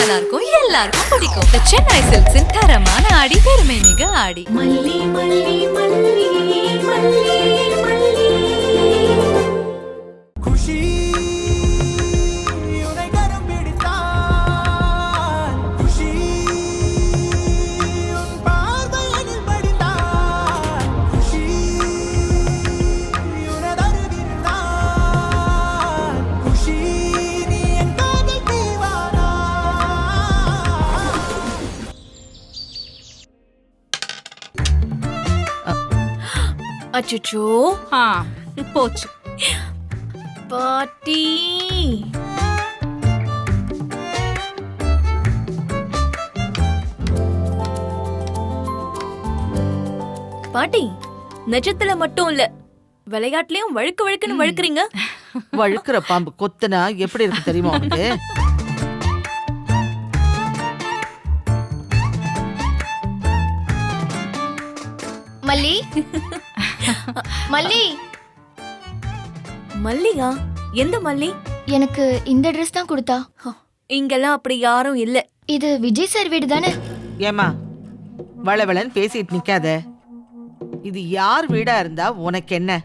நல்லா இருக்கும், எல்லாருக்கும் பிடிக்கும். The Chennai Silks தரமான ஆடி, பெருமை மிக ஆடி. மல்லி மல்லி மல்லி மல்லி மல்லி. குஷி அச்சோ போச்சு பாட்டி. பாட்டி நிஜத்துல மட்டும் இல்ல, விளையாட்டுலயும் வழுக்கு வழுக்குன்னு வழுக்குறீங்க. வழுக்குற பாம்பு கொத்துனா எப்படி இருக்கு தெரியுமா உனக்கு? மல்லி மல்லி மல்லிகா? எந்த மல்லி? எனக்கு இந்த ட்ரெஸ் தான் கொடுத்தா. இங்கெல்லாம் அப்படி யாரும் இல்ல. இது விஜய் சார் வீடு தானே? ஏமா வளவளன்னு பேசிட்டு நிக்காத. இது யார் வீடா இருந்தா உனக்கு என்ன?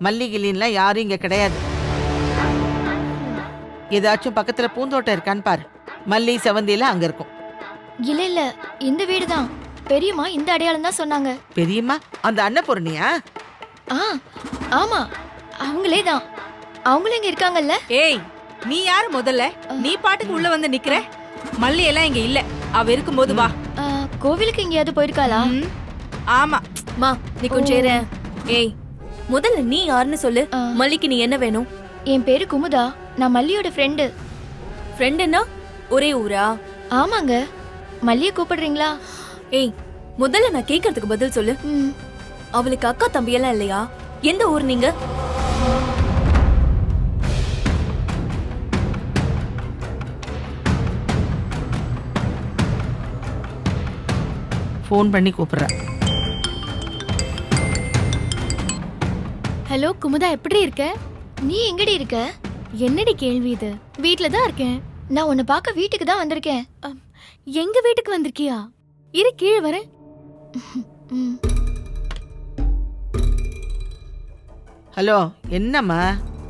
மல்லிகிலின்லாம் யாரும் இங்க கிடையாது. ஏதாச்சும் பக்கத்துல பூந்தோட்டம் இருக்கான்னு பாரு. மல்லி செவந்தியில அங்க இருக்கும். இல்ல இல்ல, இந்த வீடு தான். பெரியம்மா இந்த அடையாளம் தான் சொன்னாங்க. பெரியம்மா அந்த அன்னபூரணியா? ஆமா, அவங்களே தான். அவங்களும் இங்க இருக்காங்கல்ல. ஏய், நீ யாரு முதல்ல? நீ பாட்டுக்கு உள்ள வந்து நிக்கிற. மல்லி எல்லாம் இங்க இல்ல. அவ இருக்கும்போது வா. கோவிலுக்கு எங்கேயாவது போயிருக்காளா? ஆமா மா, நீ கொஞ்சம் இரு. ஏய், முதல்ல நீ யாருன்னு சொல்லு. மல்லிக்கு நீ என்ன வேணும்? என் பேரு குமுதா. நான் மல்லியோட ஃப்ரெண்டு. ஃப்ரெண்டுன்னா ஒரே ஊரா? ஆமாங்க. மல்லிய கூப்பிடுறீங்களா? ஏய், முதல்ல நான் கேக்குறதுக்கு பதில் சொல்லு. அவளுக்கு அக்கா தம்பி எல்லாம் இல்லையா? எந்த ஊர் நீங்க? ஃபோன் பண்ணி கூப்பிடுறேன். ஹலோ குமுதா, எப்படி இருக்க? நீ எங்கடி இருக்க? என்னடி கேள்வி இது? வீட்ல தான் இருக்கேன். நான் உன்னை பார்க்க வீட்டுக்கு தான் வந்திருக்கேன். எங்க வீட்டுக்கு வந்திருக்கியா? இரு, கீழே வரேன். ஹலோ, என்னம்மா?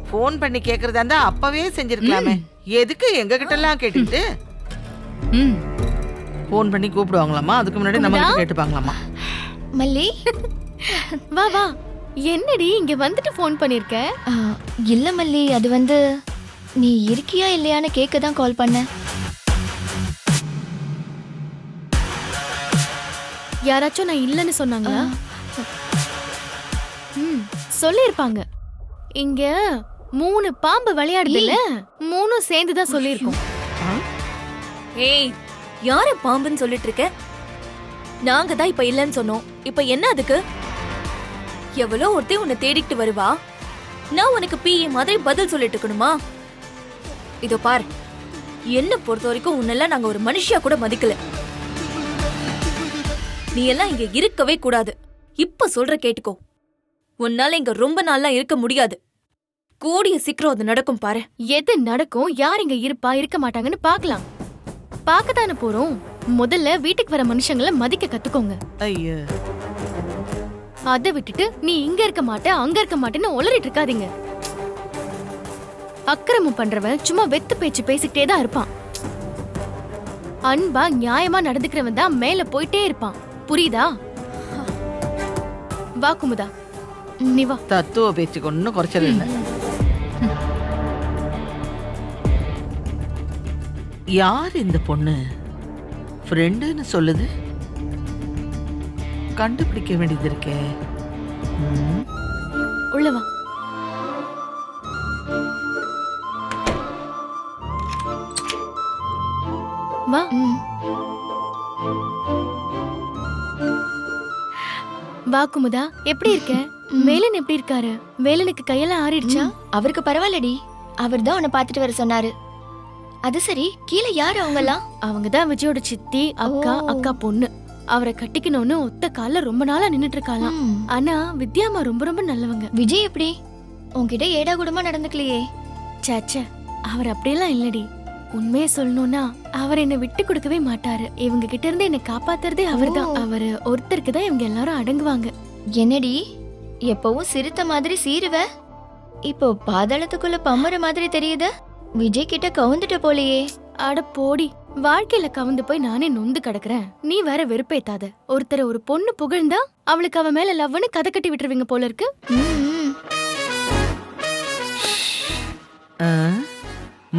ஃபோன் பண்ணி கேக்குறதா இருந்தா அப்பவே செஞ்சிருக்கலாமே. எதுக்கு எங்க கிட்ட எல்லாம் கேட்டுக்கிட்டு? ஃபோன் பண்ணி கூப்பிடுவாங்களாமா, அதுக்கு முன்னாடி நம்ம கிட்ட கேட்டுப்பாங்களாமா. மல்லி வா வா. என்னடி இங்க வந்துட்டு ஃபோன் பண்ணிருக்க? இல்ல மல்லி, அது வந்து நீ இருக்கியா இல்லையான்னு கேட்க தான் கால் பண்ணேன். யாராச்சும் நான் இல்லன்னு சொன்னாங்களா? சொல்லிருப்பாங்க. இங்க 3 பாம்பு விளையாடுதுல, 3 சேர்ந்து தான் சொல்லிருக்கோம். ஏய், யாரு பாம்புன்னு சொல்லிட்டு இருக்க? நாங்க தான் இப்ப இல்லன்னு சொன்னோம். இப்ப என்ன அதுக்கு? எவ்வளோ ஒருத்தி உன்னை தேடிட்டு வருவா, நான் உனக்கு பிஏ மாதிரி பதில் சொல்லிட்டு இருக்கணுமா? இதோ பார், என்ன பொறுத்த வரைக்கும் உன்னெல்லாம் நாங்க ஒரு மனுஷியா கூட மதிக்கல. நீ எல்லாம் இங்க இருக்கவே கூடாது. இப்ப சொல்ற கேட்டுக்கோ. உன்னால இங்க ரொம்ப நாளா இருக்க முடியாது. கூடிய சீக்கிரம் அது நடக்கும் பாரு. எது நடக்கும், யார் இங்க இருப்பா இருக்க மாட்டாங்கன்னு பாக்கலாம். பாக்கத்தானே போறோம். முதல்ல வீட்டுக்கு வர மனுஷங்களை மதிக்க கத்துக்கோங்க. ஐயோ, அதை விட்டுட்டு நீ இங்க இருக்க மாட்ட அங்க இருக்க மாட்டேன்னு உளறிட்டு இருக்காதீங்க. அக்கிரமம் பண்றவன் சும்மா வெத்து பேச்சு பேசிக்கிட்டே தான் இருப்பான். அன்பா நியாயமா நடந்துக்கிறவன் தான் மேல போயிட்டே இருப்பான். புரியுதா? வா குமுதா, நீ வா. தத்துவ பேச்சுக்கு ஒன்னும் குறைச்சல் இல்லை. யார் இந்த பொண்ணு? ஃப்ரெண்டுன்னு சொல்லுது. கண்டுபிடிக்க வேண்டியது இருக்கே. உள்ள வா. வா. வா குமுதா, எப்படி இருக்க? வேலன் எப்படி இருக்காரு? வேலனுக்கு கையெல்லாம் ஆறிடுச்சா? அவருக்கு பரவாயில்லடி. அவர் தான் உன்னை பார்த்துட்டு வர சொன்னாரு. அது சரி, கீழே யாரு அவங்கலாம்? அவங்கதான் விஜயோட சித்தி, அக்கா, அக்கா பொண்ணு. அவரை கட்டிக்கணும்னு ஒத்த கால ரொம்ப நாளா நின்னுட்டு இருக்காளாம். ஆனா வித்யாமா ரொம்ப ரொம்ப நல்லவங்க. விஜய் எப்படி உன்கிட்ட ஏடா கூடமா நடந்துக்கலையே? சேச்சே, அவர் அப்படியெல்லாம் இல்லடி. உண்மையை சொல்லணும்னா அவர் என்ன விட்டு கொடுக்கவே மாட்டாரு. இவங்க கிட்ட இருந்து என்ன காப்பாத்துறதே அவர்தான். அவரு ஒருத்தருக்கு தான் இவங்க எல்லாரும் அடங்குவாங்க. என்னடி எப்பவும் சிரித்த மாதிரி சீருவ, இப்போ பாதாளத்துக்குள்ள பம்மற மாதிரி தெரியுது. விஜய் கிட்ட கவுந்துட்ட போலயே. அட போடி, வாழ்க்கையில கவுந்து போய் நானே நொந்து கிடக்குறேன். நீ வேற வெறுப்பேத்தாத. ஒருத்தர ஒரு பொண்ணு புகழ்ந்தா அவளுக்கு அவ மேல லவ்னு கதை கட்டி விட்டுருவீங்க போல இருக்கு. ம்.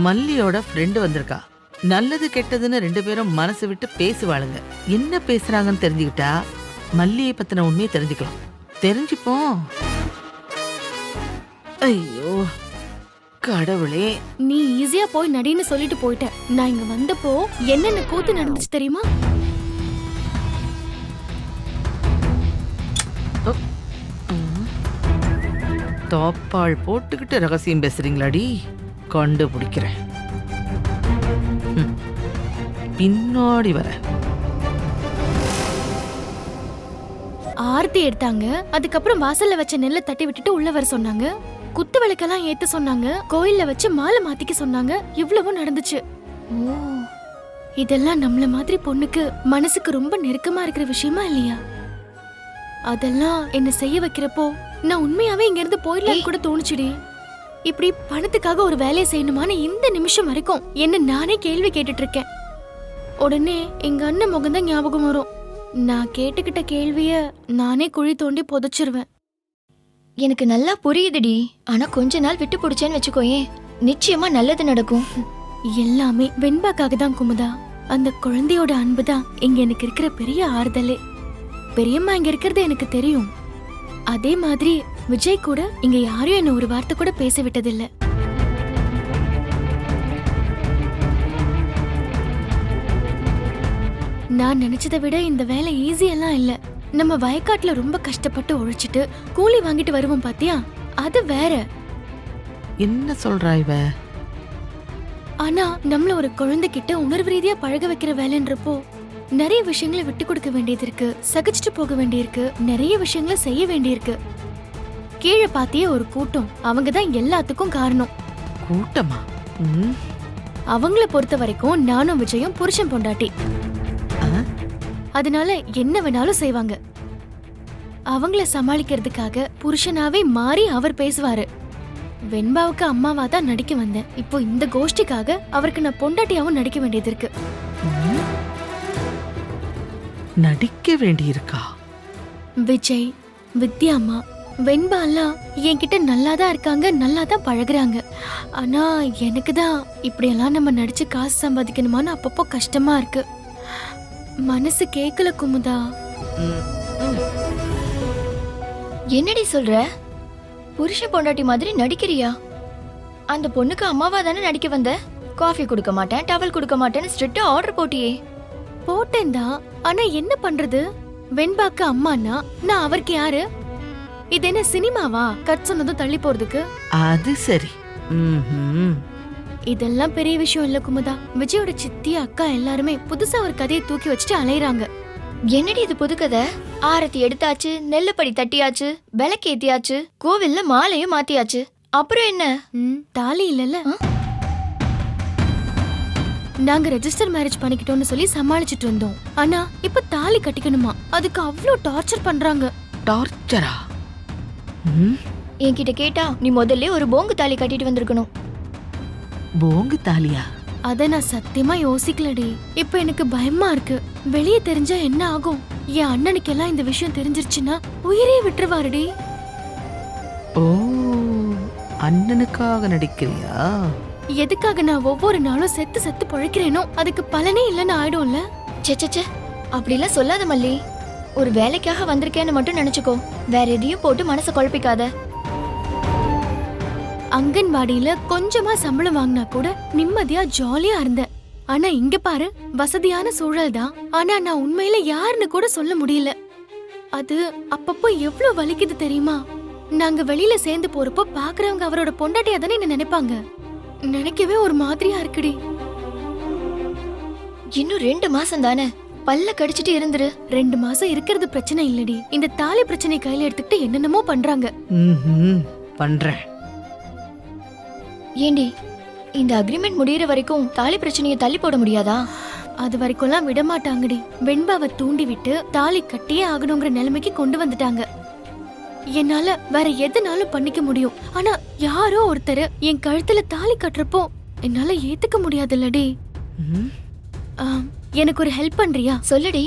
மல்லியோட ஃப்ரெண்டு வந்திருக்கா. நல்லது கெட்டதுன்னு 2 பேரும் மனசு விட்டு பேசுவாளுங்க. என்ன பேசுறாங்கன்னு தெரிஞ்சுக்கிட்டா மல்லியை பத்தின உண்மையை தெரிஞ்சுக்கலாம். தெரிஞ்சுப்போம். ஐயோ கடவுளே, நீ ஈஸியா போய் நடின்னு சொல்லிட்டு போயிட்ட. நான் இங்க வந்தப்போ என்னென்ன கூத்து நடந்துச்சு தெரியுமா? தோப்பாள் போட்டுக்கிட்டு ரகசியம் பேசுறீங்களாடி? கண்டுபிடிக்கிறேன். பின்னாடி வர ஆர்த்தி எடுத்தாங்க. அதுக்கப்புறம் வாசல்ல வச்ச நெல்லை தட்டி விட்டுட்டு உள்ள வர சொன்னாங்க. குத்து விளக்கெல்லாம் ஏத்த சொன்னாங்க. கோயில்ல வச்சு மாலை மாத்திக்க சொன்னாங்க. இவ்வளவும் நடந்துச்சு. ஓ, இதெல்லாம் நம்மள மாதிரி பொண்ணுக்கு மனசுக்கு ரொம்ப நெருக்கமா இருக்கிற விஷயமா இல்லையா? அதெல்லாம் என்ன செய்ய வைக்கிறப்போ நான் உண்மையாவே இங்க இருந்து போயிடலான்னு கூட தோணுச்சுடி. இப்படி பணத்துக்காக ஒரு வேலையை செய்யணுமான்னு இந்த நிமிஷம் வரைக்கும் என்ன நானே கேள்வி கேட்டுட்டு இருக்கேன். உடனே எங்க அண்ணன் முகம்தான் ஞாபகம் வரும். நான் கேட்டுக்கிட்ட கேள்விய நானே குழி தோண்டி புதைச்சிருவேன். எனக்கு நல்லா புரியுதுடி. ஆனா கொஞ்ச நாள் விட்டு பிடிச்சேன்னு வச்சுக்கோயேன், நிச்சயமா நல்லது நடக்கும். எல்லாமே வெண்பாக்காக தான் குமுதா. அந்த குழந்தையோட அன்புதான் இங்க எனக்கு இருக்கிற பெரிய ஆறுதலே. பெரியம்மா இங்க இருக்கிறது எனக்கு தெரியும். அதே மாதிரி விஜய் கூட இங்க யாரும் என்ன ஒரு வார்த்தை கூட பேச விட்டதில்லை. நான் நினைச்சதை விட இந்த வேலை ஈஸியெல்லாம் இல்ல. நம்ம வயக்காட்டுல ரொம்ப கஷ்டப்பட்டு உழைச்சிட்டு கூலி வாங்கிட்டு வருவோம் பாத்தியா, அது வேற. என்ன சொல்றா இவ? ஆனா நம்மள ஒரு குழந்தைகிட்ட உணர்வு ரீதியா பழக வைக்கிற வேலைன்றப்போ நிறைய விஷயங்களை விட்டு கொடுக்க வேண்டியது இருக்கு, சகிச்சுட்டு போக வேண்டியிருக்கு, நிறைய விஷயங்களை செய்ய வேண்டியிருக்கு. கீழே பாத்தியே ஒரு கூட்டம், அவங்கதான் எல்லாத்துக்கும் காரணம். கூட்டமா? அவங்கள பொறுத்த வரைக்கும் நானும் விஜயும் புருஷன் பொண்டாட்டி. அதனால என்ன வேணாலும் செய்வாங்க. அவங்கள சமாளிக்கிறதுக்காக புருஷனாவே மாறி அவர் பேசுவாரு. வெண்பாவுக்கு அம்மாவா தான் நடிக்க வந்தேன். இப்போ இந்த கோஷ்டிக்காக அவருக்கு நான் பொண்டாட்டியாவும் நடிக்க வேண்டியது இருக்கு. நடிக்க வேண்டியிருக்கா? விஜய், வித்யாம்மா, வெண்பா எல்லாம் என்கிட்ட நல்லாதான் இருக்காங்க, நல்லாதான் பழகுறாங்க. ஆனா எனக்கு தான் இப்படியெல்லாம் நம்ம நடிச்சு காசு சம்பாதிக்கணுமான்னு அப்பப்போ கஷ்டமா இருக்கு. மனசு கேக்கல குமுதா. என்னடி சொல்ற? புருஷன் பொண்டாட்டி மாதிரி நடிக்கிறியா? அந்த பொண்ணுக்கு அம்மாவா தானே நடிக்க வந்த? காஃபி கொடுக்க மாட்டேன், டவல் கொடுக்க மாட்டேன்னு ஸ்ட்ரிக்ட்டா ஆர்டர் போட்டியே. போட்டேன்டா, ஆனா என்ன பண்றது? வெண்பாக்கு அம்மானா நான் அவருக்கு யாரு? இது என்ன சினிமாவா கட் சொன்னதும் தள்ளி போறதுக்கு? அது சரி. இதெல்லாம் பெரிய விஷயம் இல்ல குமுதா. விஜயோட சித்தி அக்கா எல்லாருமே புதுசா ஒரு கதையை தூக்கி வச்சுட்டு அலையறாங்க. என்னடி இது புது கதை? ஆரத்தி எடுத்தாச்சு, நெல்லுப்படி தட்டியாச்சு, விளக்கேத்தியாச்சு, கோவில்ல மாலையும் மாத்தியாச்சு. அப்புறம் என்ன? தாலி இல்லல்ல. நாங்க ரெஜிஸ்டர் மேரேஜ் பண்ணிக்கிட்டோம்னு சொல்லி சமாளிச்சிட்டு இருந்தோம். ஆனா இப்ப தாலி கட்டிக்கணுமா? அதுக்கு அவ்ளோ டார்ச்சர் பண்றாங்க. டார்ச்சரா? என்கிட்ட கேட்டா நீ முதல்ல ஒரு போங்கு தாலி கட்டிட்டு வந்திருக்கணும். போங்கு தாலியா? அத நான் சத்தியமா யோசிக்கலடி. இப்ப எனக்கு பயமா இருக்கு. வெளியே தெரிஞ்சா என்ன ஆகும்? என் அண்ணனுக்கு எல்லாம் இந்த விஷயம் தெரிஞ்சிருச்சுன்னா உயிரே விட்டுருவாருடி. ஓ, அண்ணனுக்காக நடிக்கிறியா? எதுக்காக நான் ஒவ்வொரு நாளும் செத்து செத்து பழைக்கிறேனோ அதுக்கு பலனே இல்லைன்னு ஆயிடும்ல. சே, அப்படிலாம் சொல்லாத மல்லி. ஒரு வேலைக்காக வந்திருக்கேன்னு மட்டும் நினைச்சுக்கோ. வேற எதையும் போட்டு மனசை குழப்பிக்காத. அங்கன்வாடியில கொஞ்சமா சம்பளம் வாங்கினா கூட நிம்மதியா ஜாலியா இருந்தேன். ஆனா இங்க பாரு, வசதியான சூழல் தான். ஆனா நான் உண்மையில யாருன்னு கூட சொல்ல முடியல. அது அப்பப்போ எவ்வளவு வலிக்குது தெரியுமா? நாங்க வெளியில சேர்ந்து போறப்போ பாக்குறவங்க அவரோட பொண்டாட்டியா தானே என்ன நினைப்பாங்க. நினைக்கவே ஒரு மாதிரியா இருக்குடி. இன்னும் 2 மாசம் தானே, பல்ல கடிச்சிட்டு இருந்துரு. 2 மாசம் இருக்கிறது பிரச்சனை இல்லடி. இந்த தாலி பிரச்சனை கையில எடுத்துக்கிட்டு என்னென்னமோ பண்றாங்க. பண்றேன். ஏண்டி, இந்த அக்ரிமெண்ட் முடியற வரைக்கும் தாலி பிரச்சனையை தள்ளி போட முடியாதா? அது வரைக்கும்லாம் விட மாட்டாங்கடி. வெண்பாவை தூண்டி விட்டு தாலி கட்டியே ஆகணுங்கிற நிலைமைக்கு கொண்டு வந்துட்டாங்க. என்னால வேற எதுனாலும் பண்ணிக்க முடியும். ஆனா யாரோ ஒருத்தர் என் கழுத்துல தாலி கட்டுறப்போ என்னால ஏத்துக்க முடியாதுல்லடி. ம், எனக்கு ஒரு ஹெல்ப் பண்றியா? சொல்லுடி.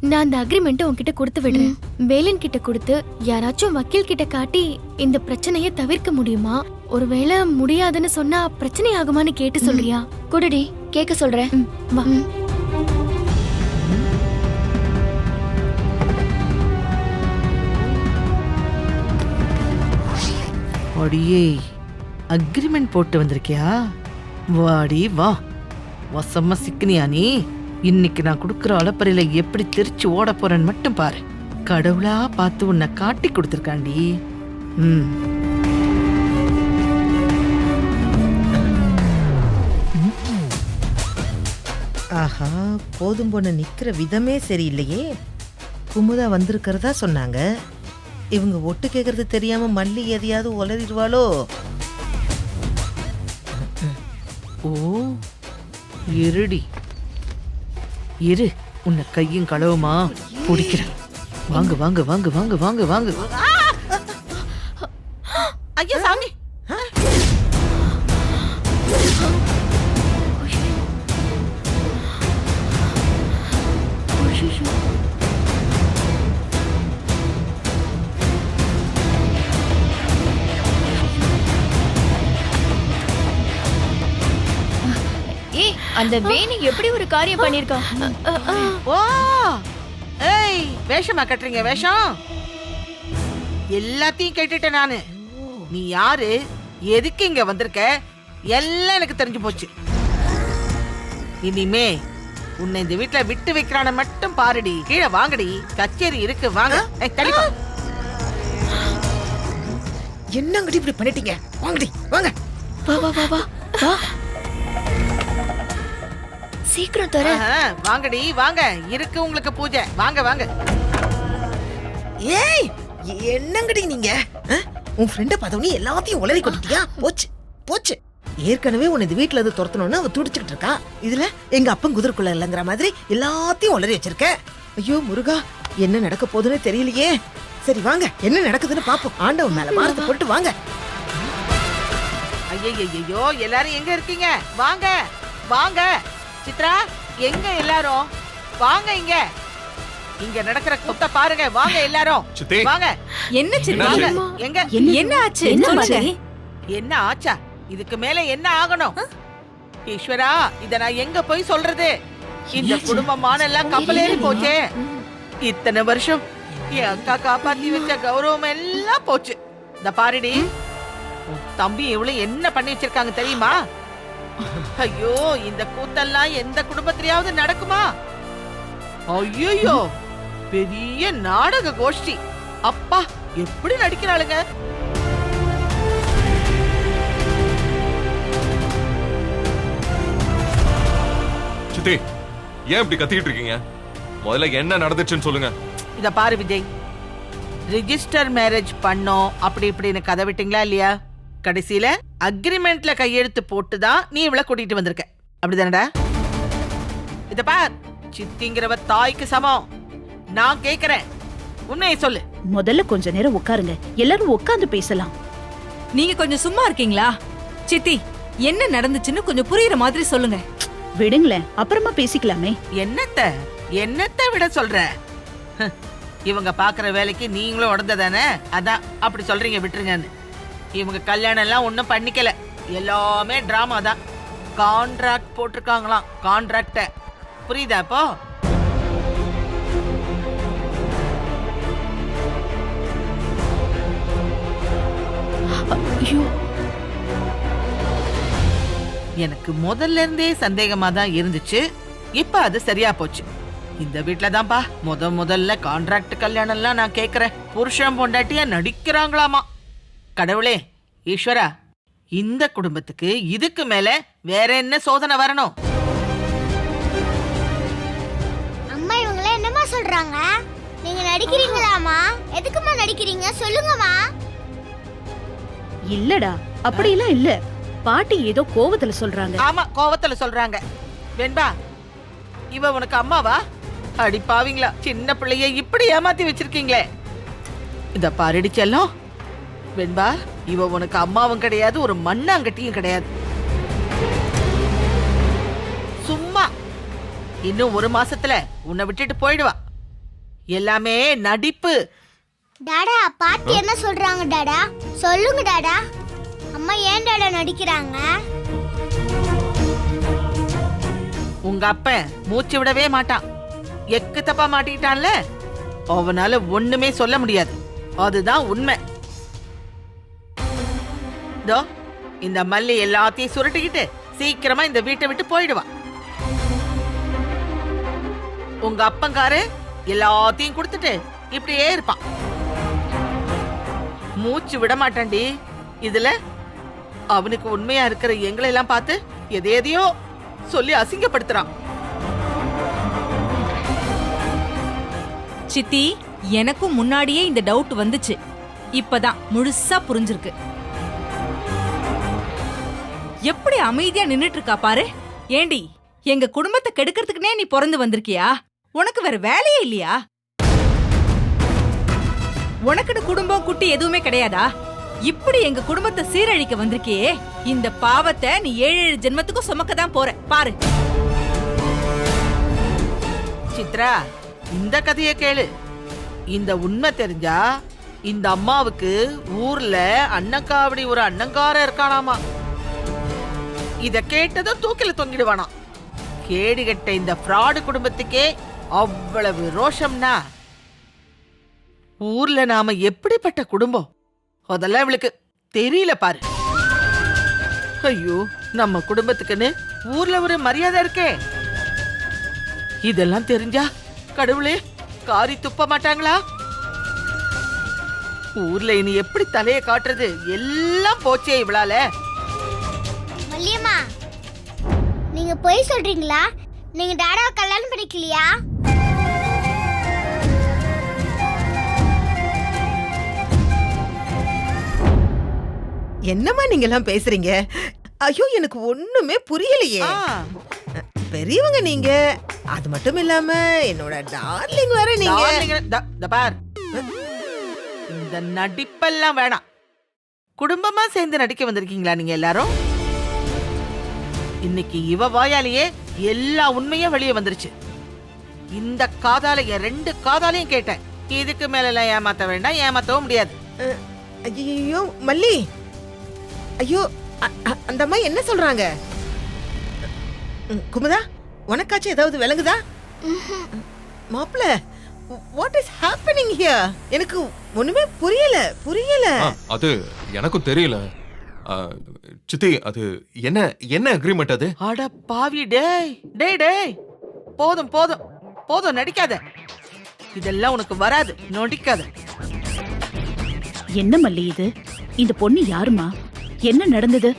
நான் அந்த அக்ரிமெண்ட் உன்கிட்ட கொடுத்து விடுறேன். வேலன் கிட்ட கொடுத்து யாராச்சும் வக்கீல் கிட்ட காட்டி இந்த பிரச்சனையை தவிர்க்க முடியுமா? ஒருவேளை முடியாதுன்னு சொன்னா பிரச்சனை ஆகுமான்னு கேட்டு சொல்றியா? குடுடி, கேட்க சொல்றேன். வா. அடியே அக்ரிமெண்ட் போட்டு வந்திருக்கியா? வாடி வா. வசமா சிக்கினியா நீ? இன்னைக்கு நான் கொடுக்குற அலப்பறையில எப்படி தெரிச்சு ஓட போறேன்னு மட்டும் பாரு. கடவுளா பார்த்து உன்னை காட்டி கொடுத்துருக்காண்டி. ம். ஆஹா, போதும் பொண்ணு நிக்கிற விதமே சரியில்லையே. குமுதா வந்திருக்கிறதா சொன்னாங்க. இவங்க ஒட்டு கேட்கறது தெரியாம மல்லி எதையாவது உளறிடுவாளோ? ஓ, இருடி இரு, உன்னை கையும் களவுமா பிடிக்கிறேன். வாங்க வாங்க வாங்க வாங்க வாங்க வாங்க. ஐயா சாமி. ஏய், அந்த வேணி எப்படி ஒரு காரியம் பண்ணிருக்கா? ஓ, ஏய், வேஷமா கட்டுறீங்க வேஷம்? எல்லாத்தையும் கேட்டுட்டேன் நானு. நீ யாரு, எதுக்கு இங்க வந்திருக்க, எல்லாம் எனக்கு தெரிஞ்சு போச்சு. இனிமே உன்னை இந்த வீட்டுல விட்டு வைக்கிறான மட்டும் பாருடி. கீழே வாங்கடி, கச்சேரி இருக்கு, வாங்க. தள்ளிப்பா. என்னங்கடி இப்படி பண்ணிட்டீங்க? வாங்கடி வாங்க. வா வா வா வா வா. சீக்கிரம் தர. வாங்கடி வாங்க, இருக்கு உங்களுக்கு பூஜை. வாங்க வாங்க. ஏய், என்னங்கடி நீங்க? உன் ஃப்ரெண்ட பார்த்தவனே எல்லாத்தையும் உளறி கொட்டிட்டியா? போச்சு போச்சு. ஏற்கனவே உன்னை இந்த வீட்டுல இருந்து துரத்தணும்னு அவ துடிச்சுக்கிட்டு இருக்கா. இதுல எங்க அப்பன் குதிரைக்குள்ள இல்லங்கிற மாதிரி எல்லாத்தையும் உளறி வச்சிருக்க. ஐயோ முருகா, என்ன நடக்க போகுதுன்னு தெரியலையே. சரி வாங்க, என்ன நடக்குதுன்னு பாப்போம். ஆண்டவன் மேல பாரத்தை போட்டு வாங்க. ஐயோ, எல்லாரும் எங்க இருக்கீங்க? வாங்க வாங்க. சித்ரா, எங்க எல்லாரும்? வாங்க இங்க. இங்க நடக்கிற குத்த பாருங்க. வாங்க எல்லாரும் வாங்க. என்ன சின்ன வாங்க. எங்க என்ன ஆச்சு? சொல்லுங்க. என்ன ஆச்சா? இதுக்கு மேல என்ன ஆகணும்? ஈஸ்வரா, இத நான் எங்க போய் சொல்றது? இந்த குடும்பமான எல்லாம் கப்பலேறி போச்சே. இத்தனை வருஷம் என் அக்கா காப்பாத்தி வச்ச கௌரவம் எல்லாம் போச்சு. இந்த பாருடி, உன் தம்பி இவ்வளவு என்ன பண்ணி வச்சிருக்காங்க தெரியுமா? ஐயோ, இந்த கூத்தெல்லாம் எந்த குடும்பத்திலயாவது நடக்குமா? ஐயோ, பெரிய நாடக கோஷ்டி. அப்பா, எப்படி நடிக்கிறாளுங்க. சித்தி, ஏன் இப்படி கத்திக்கிட்டு இருக்கீங்க? முதல்ல என்ன நடந்துச்சுன்னு சொல்லுங்க. இத பாரு விஜய், ரிஜிஸ்டர் மேரேஜ் பண்ணோம் அப்படி இப்படின்னு கதை விட்டீங்களா இல்லையா? கடைசியில அக்ரிமெண்ட்ல கையெழுத்து போட்டுதான் நீ இவள கூட்டிட்டு வந்திருக்க, அப்படிதானடா? இத பார், சித்திங்கிறவ தாய்க்கு சமம். நான் கேக்குறேன், உண்மையை சொல்லு. முதல்ல கொஞ்ச நேரம் உட்காருங்க, எல்லாரும் உட்கார்ந்து பேசலாம். நீங்க கொஞ்சம் சும்மா இருக்கீங்களா? சித்தி, என்ன நடந்துச்சுன்னு கொஞ்சம் புரியுற மாதிரி சொல்லுங்க. விடுங்களேன், அப்புறமா பேசிக்கலாமே. என்னத்த விட சொல்ற? இவங்க பாக்குற வேலைக்கு நீங்களும் உடந்ததானே, அதான் அப்படி சொல்றீங்க. விட்டுருங்கன்னு. இவங்க கல்யாணம் எல்லாம் ஒன்னும் பண்ணிக்கல, எல்லாமே டிராமா தான். கான்ட்ராக்ட் போட்டிருக்காங்களாம், கான்ட்ராக்ட. புரியுதா இப்போ? எனக்கு முதல்ல இருந்தே சந்தேகமா தான் இருந்துச்சு. இப்ப அது சரியா போச்சு. இந்த வீட்டுல தான்ப்பா முதல்ல கான்ட்ராக்ட் கல்யாணம் எல்லாம் நான் கேக்குறேன். புருஷன் பொண்டாட்டியா நடிக்கிறாங்களாமா. கடவுளே, ஈஸ்வரா, இந்த குடும்பத்துக்கு இதுக்கு மேல வேற என்ன சோதனை வரணும்? அம்மா, இவங்கள என்னமா சொல்றாங்க? நீங்க நடிக்கிறீங்களாமா? எதுக்குமா நடிக்கிறீங்க? சொல்லுங்கம்மா. இல்லடா, அப்படியெல்லாம் இல்ல. பாட்டி ஏதோ கோவத்துல சொல்றாங்க. ஆமா, கோவத்துல சொல்றாங்க. வெண்பா, இவ உனக்கு அம்மாவா? அடி பாவீங்களா, சின்ன பிள்ளைய இப்படி ஏமாத்தி வச்சிருக்கீங்களே. இத பாருடி செல்லம், வெண்பா, இவ உனக்கு அம்மாவும் கிடையாது, ஒரு மண்ணாங்கட்டியும் கிடையாது. சும்மா இன்னும் ஒரு மாசத்துல உன்னை விட்டுட்டு போயிடுவா. எல்லாமே நடிப்பு. டாடா பாட்டி என்ன சொல்றாங்க டாடா? சொல்லுங்க டாடா. அம்மா ஏன் டாடா நடிக்கிறாங்க? உங்க அப்பன் மூச்சு விடவே மாட்டான். எக்கு தப்பா மாட்டிக்கிட்டான்ல, அவனால ஒண்ணுமே சொல்ல முடியாது. அதுதான் உண்மை. இதோ இந்த மல்லி எல்லாத்தையும் சுருட்டிக்கிட்டு சீக்கிரமா இந்த வீட்டை விட்டு போயிடுவான். உங்க அப்பங்காரு எல்லாத்தையும் கொடுத்துட்டு இப்படியே இருப்பான். மூச்சு விட மாட்டான்டி. இதுல அவனுக்கு உண்மையா இருக்கிற எங்களை எல்லாம் பார்த்து எதையோ சொல்லி அசிங்கப்படுத்துறான். சித்தி, எனக்கும் முன்னாடியே இந்த டவுட் வந்துச்சு. இப்பதான் முழுசா புரிஞ்சிருக்கு. எப்படி அமைதியா நின்னுட்டு இருக்கா பாரு. ஏண்டி, எங்க குடும்பத்தை கெடுக்கிறதுக்குனே நீ பிறந்து வந்திருக்கியா? உனக்கு வேற வேலையே இல்லையா? உனக்குன்னு குடும்பம் குட்டி எதுவுமே கிடையாதா? இப்படி எங்க குடும்பத்தை சீரழிக்க வந்திருக்கியே, இந்த பாவத்தை நீ 7 ஜென்மத்துக்கும் சுமக்கதான் போற பாரு. சித்ரா, இந்த கதையை கேளு. இந்த உண்மை தெரிஞ்சா இந்த அம்மாவுக்கு ஊர்ல அன்னக்காவடி ஒரு அண்ணங்கார இருக்கானாமா. இத கேட்டதும் தூக்கில தொங்கிடுவானா. கேடு கெட்ட இந்த ஃப்ராடு குடும்பத்துக்கே அவ்வளவு ரோஷம்னா, ஊர்ல நாம எப்படிப்பட்ட குடும்பம் அதெல்லாம் இவளுக்கு தெரியல பாரு. ஐயோ, நம்ம குடும்பத்துக்குன்னு ஊர்ல ஒரு மரியாதை இருக்கே. இதெல்லாம் தெரிஞ்சா கடவுளே காரி துப்ப மாட்டாங்களா? ஊர்ல இனி எப்படி தலைய காட்டுறது? எல்லாம் போச்சே இவளால. மல்லியம்மா, நீங்க போய் சொல்றீங்களா? நீங்க டாடாவை கல்யாணம் பண்ணிக்கலையா? என்னம்மா நீங்க எல்லாம் பேசுறீங்க? ஐயோ, எனக்கு ஒண்ணுமே புரியலையே. பெரியவங்க நீங்க, அது மட்டும் இல்லாம என்னோட டார்லிங் வேற நீங்க. பார், இந்த நடிப்பெல்லாம் வேணாம். குடும்பமா சேர்ந்து நடிக்க வந்திருக்கீங்களா நீங்க எல்லாரும்? இன்னைக்கு இவ வாயாலேயே எல்லா உண்மையும் வெளியே வந்துருச்சு. இந்த காதால என் 2 காதாலையும் கேட்டேன். இதுக்கு மேல எல்லாம் ஏமாத்த வேண்டாம், ஏமாத்தவும் முடியாது. ஐயோ மல்லி, ஐயோ அந்த அம்மா என்ன சொல்றாங்க? குமுதா, உனக்காச்சும் ஏதாவது விளங்குதா? மாப்ள, வாட் இஸ் ஹேப்பனிங் ஹியர்? எனக்கு ஒண்ணுமே புரியல. அது எனக்கும் தெரியல. சித்தி, அது என்ன என்ன அக்ரிமெண்ட் அது? அட பாவி, டேய் டேய் டேய், போதும் போதும் போதும், நடிக்காத. இதெல்லாம் உனக்கு வராது, நடிக்காத. என்ன மல்லி இது? இந்த பொண்ணு யாருமா? என்ன நடந்தது?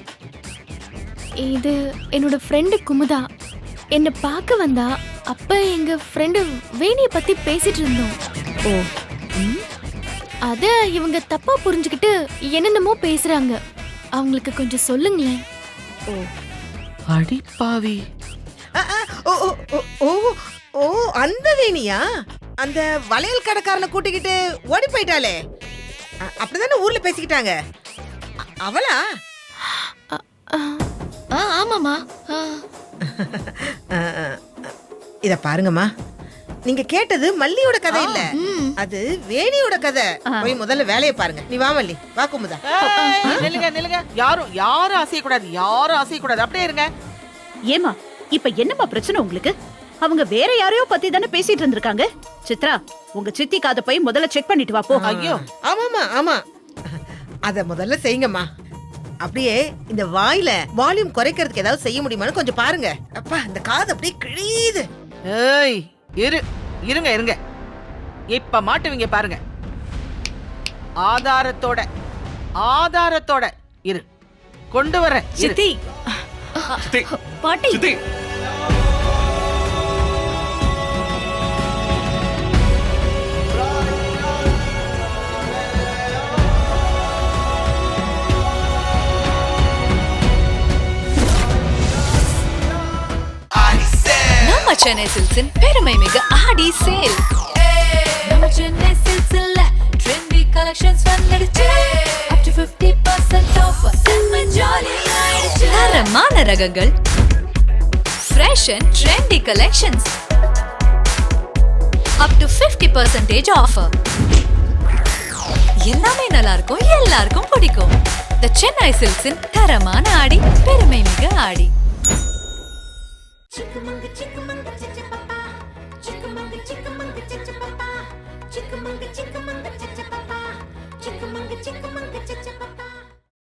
இது என்னோட ஃப்ரெண்டு குமுதா. என்ன பார்க்க வந்தா. அப்ப எங்க ஃப்ரெண்டு வேணிய பத்தி பேசிட்டு இருந்தோம். ஓ, அத இவங்க தப்பா புரிஞ்சுக்கிட்டு என்னென்னமோ பேசுறாங்க. அவங்களுக்கு கொஞ்சம் சொல்லுங்களேன். ஓ, அடி பாவி. ஓ ஓ ஓ ஓ ஓ, அந்த வேணியா? அந்த வளையல் கடைக்காரனை கூட்டிக்கிட்டு ஓடி போயிட்டாளே, அப்படிதானே ஊர்ல பேசிக்கிட்டாங்க. அவளா? ஆமாமா. இத பாருங்கம்மா, நீங்க கேட்டது மல்லியோட கதை இல்ல, அது வேணியோட கதை. போய் முதல்ல வேலையை பாருங்க. நீ வா மல்லி, வா குமுதா. நில்லுங்க நில்லுங்க, யாரும் அசையக்கூடாது, யாரும் அசையக்கூடாது, அப்படியே இருங்க. ஏமா இப்ப என்னமா பிரச்சனை உங்களுக்கு? அவங்க வேற யாரையோ பத்தி தானே பேசிட்டு இருந்திருக்காங்க. சித்ரா, உங்க சித்தி காதை போய் முதல்ல செக் பண்ணிட்டு வா போ. ஐயோ, ஆமாமா ஆமா, அத முதல்ல செய்யுங்கம்மா. அப்படியே இந்த வாயில வால்யூம் குறைக்கிறதுக்கு ஏதாவது செய்ய முடியுமான்னு கொஞ்சம் பாருங்க. அப்பா, இந்த காது அப்படியே கிழியுது. ஏய், இருங்க இருங்க, இப்ப மாட்டுவீங்க பாருங்க. ஆதாரத்தோட இரு, கொண்டு வர. சித்தி, சித்தி, பாட்டி, சித்தி. சென்னை சில்க்ஸின் பெருமை மிகு ஆடி சேல். நம்ம சென்னை சில்க்ஸ்ல ட்ரெண்டி கலெக்ஷன்ஸ் வந்துடுச்சு. up to 50% off. செம்ம ஜாலி ஆயிடுச்சு. தரமான ரகங்கள், fresh and trendy collections. up to 50% offer. எல்லாமே நல்லா இருக்கும், எல்லாருக்கும் பிடிக்கும். The சென்னை சில்க்ஸின் தரமான ஆடி, பெருமை மிகு ஆடி.